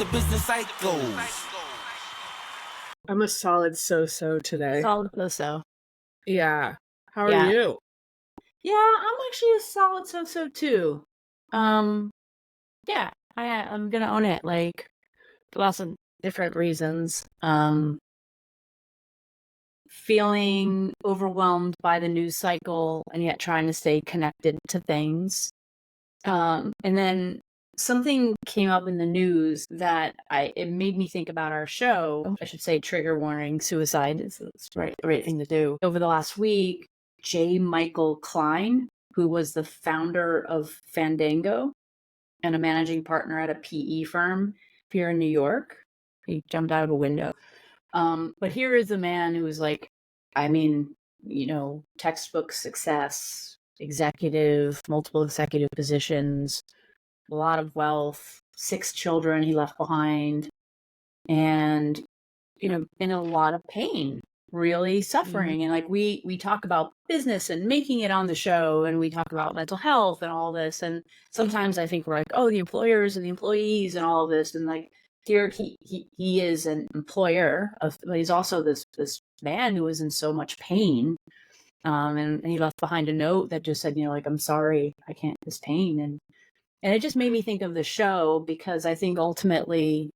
the business cycles. I'm a solid so-so today. Solid so-so. Yeah. How are Yeah. you? Yeah, I'm actually a solid so-so too. Yeah, I'm gonna own it, like, for lots of different reasons. Feeling overwhelmed by the news cycle and yet trying to stay connected to things. And then something came up in the news that it made me think about our show. I should say trigger warning, suicide is the right thing to do. Over the last week, J. Michael Klein, who was the founder of Fandango and a managing partner at a PE firm here in New York, he jumped out of a window. But here is a man who was like, I mean, textbook success, multiple executive positions, a lot of wealth, 6 children he left behind, and, in a lot of pain, really suffering. And like we talk about business and making it on the show, and we talk about mental health and all this. And sometimes I think we're like, oh, the employers and the employees and all of this. And like, here he is an employer but he's also this man who was in so much pain. And he left behind a note that just said, like, I'm sorry, I can't this pain. And it just made me think of the show, because I think ultimately,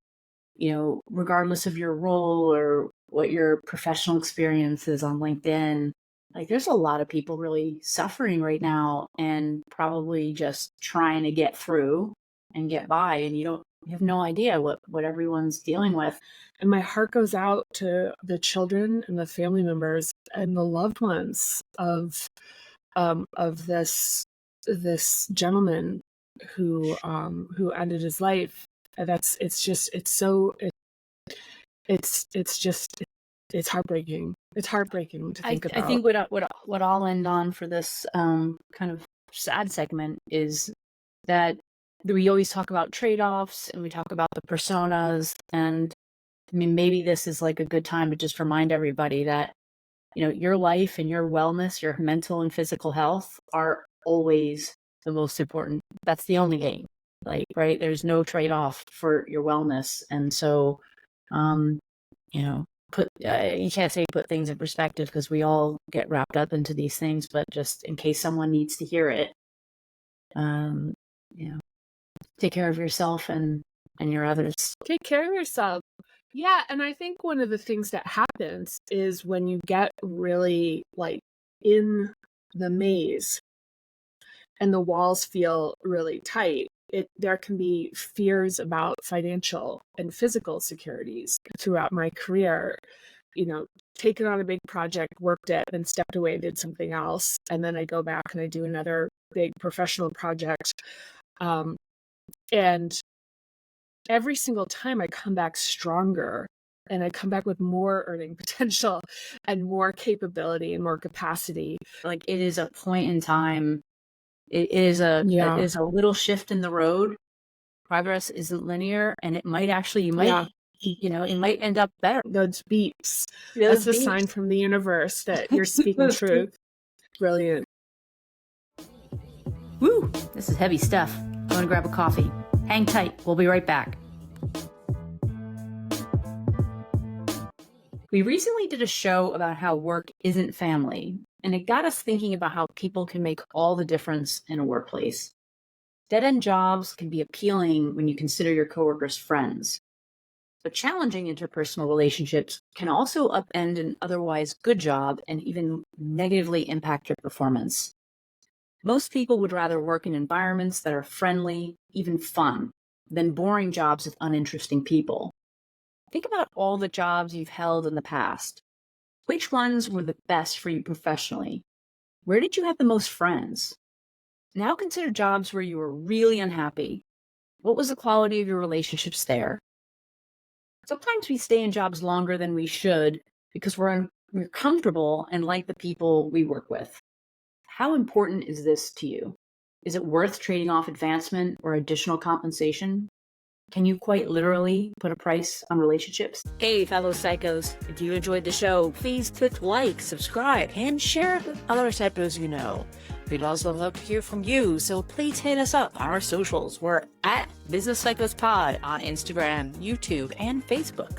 regardless of your role or what your professional experience is on LinkedIn, like, there's a lot of people really suffering right now and probably just trying to get through and get by. And you have no idea what everyone's dealing with. And my heart goes out to the children and the family members and the loved ones of this gentleman who ended his life. It's heartbreaking. It's heartbreaking to think about. I think what I'll end on for this kind of sad segment is that we always talk about trade-offs and we talk about the personas. And I mean, maybe this is like a good time to just remind everybody that, your life and your wellness, your mental and physical health are always the most important. That's the only game, like, right? There's no trade-off for your wellness. And so, you can't say put things in perspective, because we all get wrapped up into these things, but just in case someone needs to hear it, take care of yourself and your others. Take care of yourself. Yeah, and I think one of the things that happens is when you get really like in the maze and the walls feel really tight, there can be fears about financial and physical securities. Throughout my career, taken on a big project, worked it, then stepped away, did something else, and then I go back and I do another big professional project. And every single time I come back stronger, and I come back with more earning potential and more capability and more capacity. Like, it is a point in time. It is a little shift in the road. Progress isn't linear, and it might actually, it might end up better. Those beeps. That's a sign from the universe that you're speaking truth. Brilliant. Woo! This is heavy stuff. I'm going to grab a coffee. Hang tight. We'll be right back. We recently did a show about how work isn't family, and it got us thinking about how people can make all the difference in a workplace. Dead-end jobs can be appealing when you consider your coworkers friends, but challenging interpersonal relationships can also upend an otherwise good job and even negatively impact your performance. Most people would rather work in environments that are friendly, even fun, than boring jobs with uninteresting people. Think about all the jobs you've held in the past. Which ones were the best for you professionally? Where did you have the most friends? Now consider jobs where you were really unhappy. What was the quality of your relationships there? Sometimes we stay in jobs longer than we should because we're comfortable and like the people we work with. How important is this to you? Is it worth trading off advancement or additional compensation? Can you quite literally put a price on relationships? Hey, fellow psychos, if you enjoyed the show, please click like, subscribe, and share it with other psychos you know. We'd also love to hear from you, so please hit us up on our socials. We're at Business Psychos Pod on Instagram, YouTube, and Facebook.